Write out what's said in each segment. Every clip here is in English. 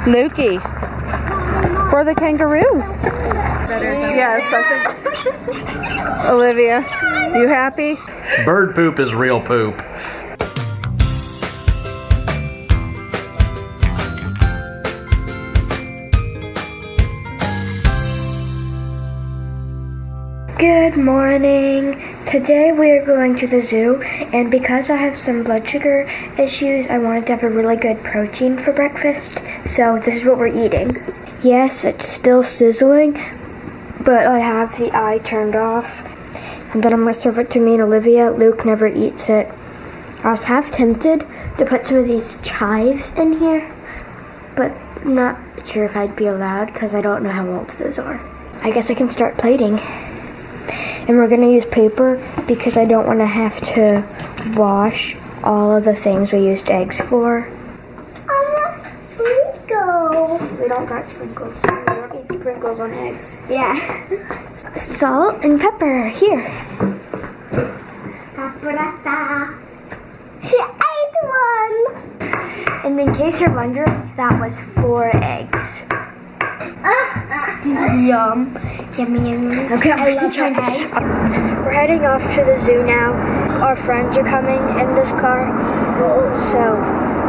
Lukey. For the kangaroos. Yes, I think so. Olivia, you happy? Bird poop is real poop. Good morning. Today we are going to the zoo, and because I have some blood sugar issues, I wanted to have a really good protein for breakfast, so this is what we're eating. Yes, it's still sizzling, but I have the eye turned off, and then I'm going to serve it to me and Olivia. Luke never eats it. I was half tempted to put some of these chives in here, but I'm not sure if I'd be allowed because I don't know how old those are. I guess I can start plating. And we're gonna use paper because I don't want to have to wash all of the things we used eggs for. I want sprinkles. We don't got sprinkles. We don't eat sprinkles on eggs. Yeah. Salt and pepper. Here. She ate one. And in case you're wondering, that was 4 eggs. Yum. Yummy, yummy. Okay, we're heading off to the zoo now. Our friends are coming in this car. So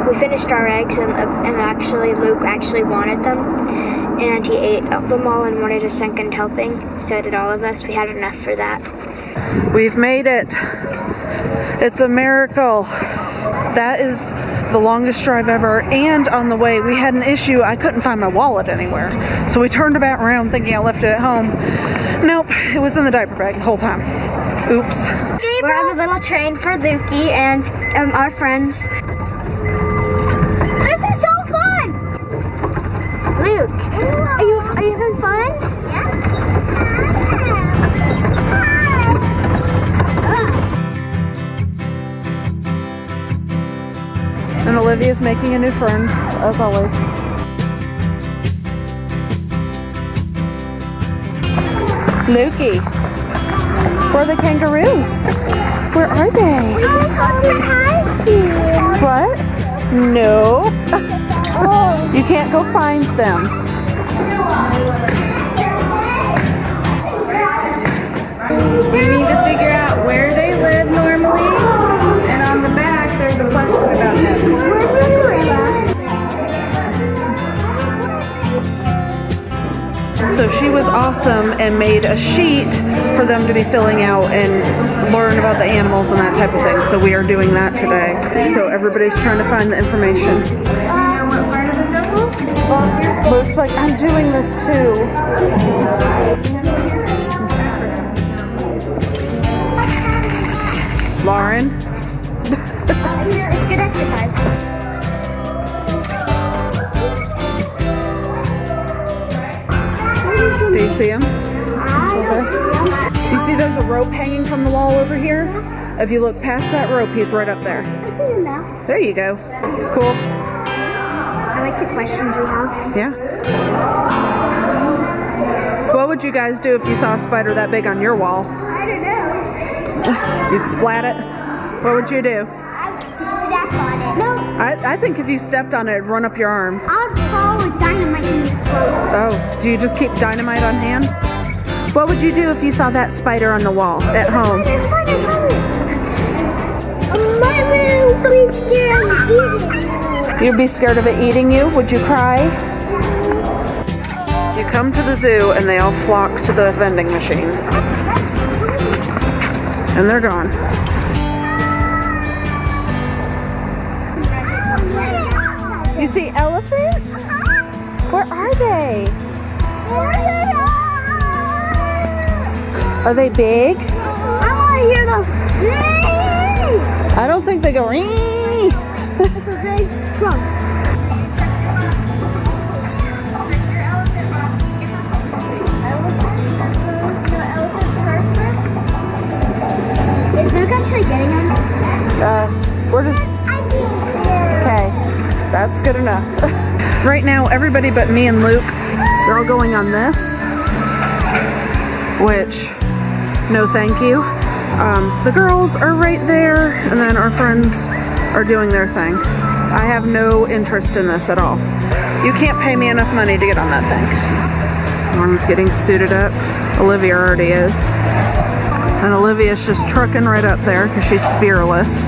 we finished our eggs, and actually Luke actually wanted them. And he ate them all and wanted a second helping. So did all of us. We had enough for that. We've made it. It's a miracle. That is the longest drive ever, and on the way we had an issue. I couldn't find my wallet anywhere, so we turned about around thinking I left it at home. Nope, it was in the diaper bag the whole time. Oops. We're on a little train for Lukey and our friends. This is so fun! Luke, are you having fun? Yeah. And Olivia's making a new friend, as always. Lukey, where are the kangaroos? Where are they? What? No. You can't go find them. We need to figure out where they live normally, and on the back there's a question about them. So she was awesome and made a sheet for them to be filling out and learn about the animals and that type of thing. So we are doing that today. So everybody's trying to find the information. What part of the jungle? Looks like I'm doing this too. Lauren? It's good exercise. Do you see him? Okay. You see there's a rope hanging from the wall over here? If you look past that rope, he's right up there. I see him now. There you go. Cool. I like the questions we have. Yeah. What would you guys do if you saw a spider that big on your wall? I don't know. You'd splat it? What would you do? I would step on it. No. I think if you stepped on it, it'd run up your arm. I'd fall with dynamite and explode. Oh, do you just keep dynamite on hand? What would you do if you saw that spider on the wall at home? You'd be scared of it eating you? Would you cry? You come to the zoo and they all flock to the vending machine. And they're gone. You see elephants? Where are they? Are they big? I want to hear them. I don't think they go. This is a big trunk. Is Luke actually getting them? Where does... Okay, that's good enough. Right now, everybody but me and Luke, they're all going on this. Which, no thank you. The girls are right there, and then our friends are doing their thing. I have no interest in this at all. You can't pay me enough money to get on that thing. Lauren's getting suited up. Olivia already is. And Olivia's just trucking right up there because she's fearless.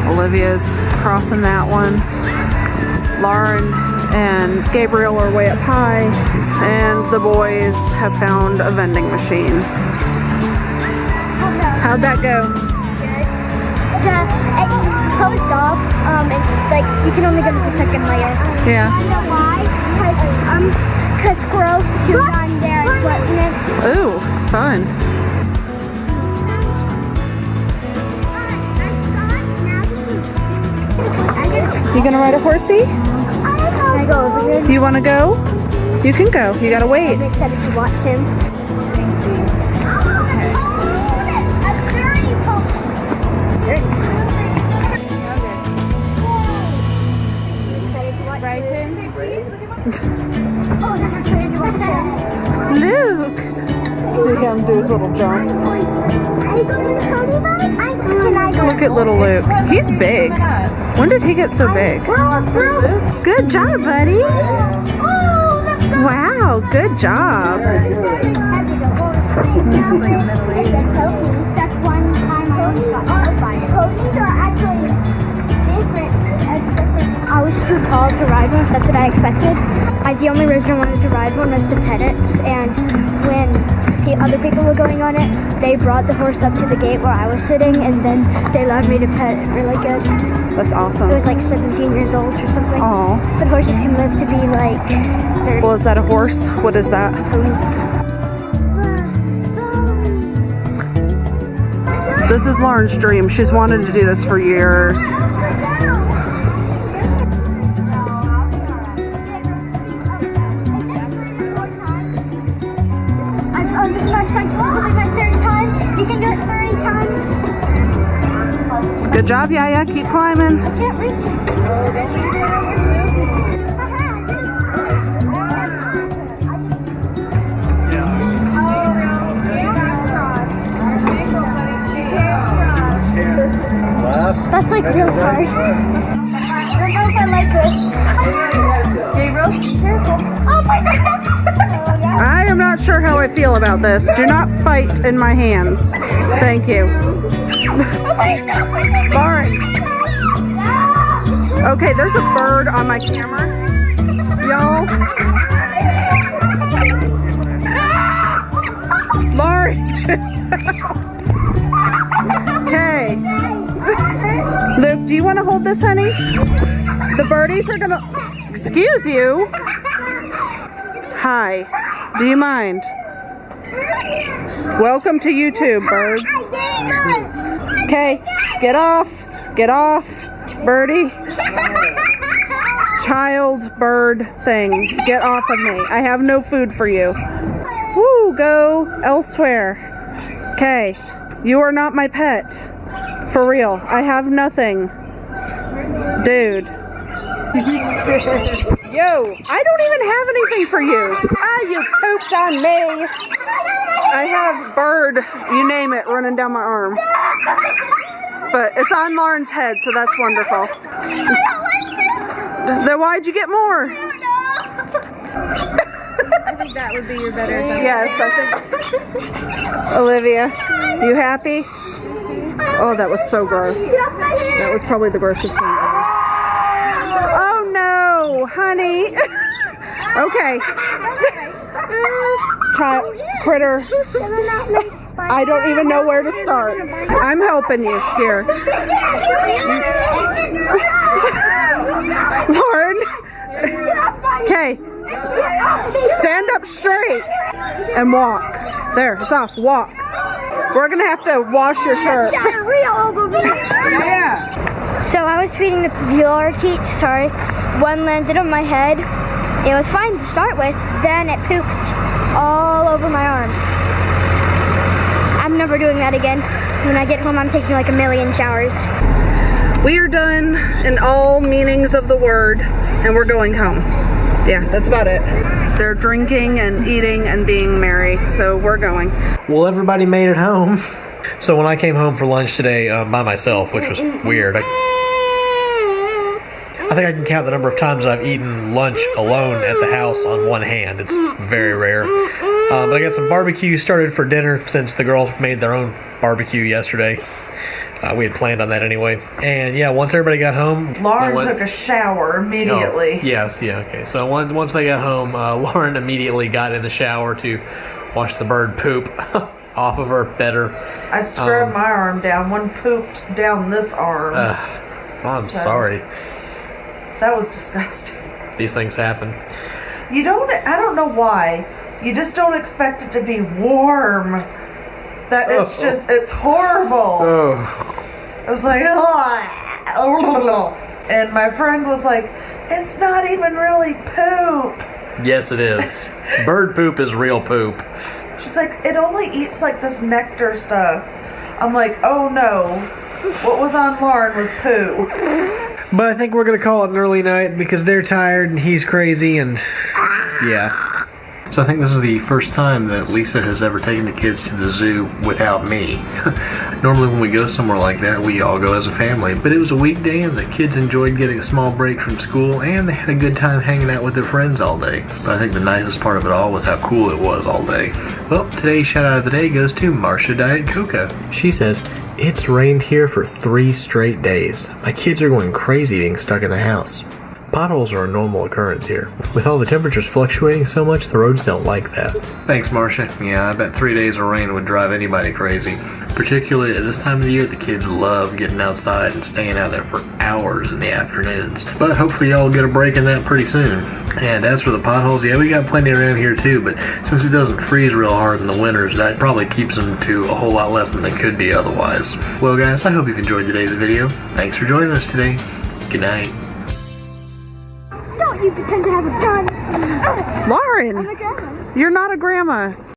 Olivia's crossing that one. Lauren and Gabriel are way up high, and the boys have found a vending machine. How'd that go? It's closed off, and like you can only go to the second layer. Yeah. I know why? Because squirrels chewed on their equipment. Ooh, fun. You gonna ride a horsey? Can I go over here? You wanna go? You can go. You gotta wait. I'm excited to watch him. Luke! See him do his little jump. Look at little Luke. He's big. When did he get so big? Good job, buddy. Wow, good job. I was too tall to ride one. That's what I expected. The only reason I wanted to ride one was to pet it, and when the other people were going on it, they brought the horse up to the gate where I was sitting, and then they allowed me to pet it really good. That's awesome. It was like 17 years old or something. Aw. But horses can live to be like 30. Well, is that a horse? What is that? This is Lauren's dream. She's wanted to do this for years. This is my third time. You can do it 30 times. Good job, Yaya. Keep climbing. I can't reach it. That's like real hard. I don't know if I like this. Gabriel, careful. Oh my god! I am not sure how I feel about this. Do not fight in my hands. Thank you. Lauren. Okay, there's a bird on my camera. Y'all. Lauren. Okay. Luke, do you want to hold this, honey? The birdies are gonna... Excuse you. Hi. Do you mind? Welcome to YouTube, birds. Okay, get off. Get off, birdie. Child bird thing. Get off of me. I have no food for you. Woo, go elsewhere. Okay, you are not my pet. For real, I have nothing. Dude. Yo, I don't even have anything for you. Ah, you pooped on me. I have bird, you name it, running down my arm. But it's on Lauren's head, so that's wonderful. Then why'd you get more? I think that would be your better. Yes, I think. Olivia, you happy? Oh, that was so gross. That was probably the grossest thing ever. Oh no, honey. Okay. Child, critter. I don't even know where to start. I'm helping you here. Lauren. Okay. Stand up straight and walk. There, it's off. Walk. We're gonna have to wash your shirt. Yeah. So I was feeding the Lorikeets, sorry. One landed on my head. It was fine to start with, then it pooped all over my arm. I'm never doing that again. When I get home, I'm taking like a million showers. We are done in all meanings of the word, and we're going home. Yeah, that's about it. They're drinking and eating and being merry, so we're going. Well, everybody made it home. So when I came home for lunch today by myself, which was weird, I think I can count the number of times I've eaten lunch alone at the house on one hand. It's very rare. But I got some barbecue started for dinner since the girls made their own barbecue yesterday. We had planned on that anyway. And yeah, once everybody got home... Lauren took a shower immediately. Oh, yes, yeah, okay. So once they got home, Lauren immediately got in the shower to wash the bird poop off of her better. I scrubbed my arm down. One pooped down this arm. I'm sorry. That was disgusting. These things happen. I don't know why. You just don't expect it to be warm. It's horrible. I was like, and my friend was like, it's not even really poop. Yes, it is. Bird poop is real poop. She's like, it only eats like this nectar stuff. I'm like, oh no. What was on Lauren was poo. But I think we're going to call it an early night because they're tired and he's crazy and yeah. So I think this is the first time that Lisa has ever taken the kids to the zoo without me. Normally when we go somewhere like that, we all go as a family. But it was a weekday and the kids enjoyed getting a small break from school and they had a good time hanging out with their friends all day. But I think the nicest part of it all was how cool it was all day. Well, today's shout out of the day goes to Marsha Diet Coca. She says, "It's rained here for 3 straight days. My kids are going crazy being stuck in the house. Potholes are a normal occurrence here. With all the temperatures fluctuating so much, the roads don't like that." Thanks, Marsha. Yeah, I bet 3 days of rain would drive anybody crazy. Particularly at this time of the year, the kids love getting outside and staying out there for hours in the afternoons. But hopefully y'all get a break in that pretty soon. And as for the potholes, yeah, we got plenty around here too, but since it doesn't freeze real hard in the winters, that probably keeps them to a whole lot less than they could be otherwise. Well guys, I hope you've enjoyed today's video. Thanks for joining us today. Good night. Don't you pretend to have a gun. Lauren, I'm a grandma. you're not a grandma.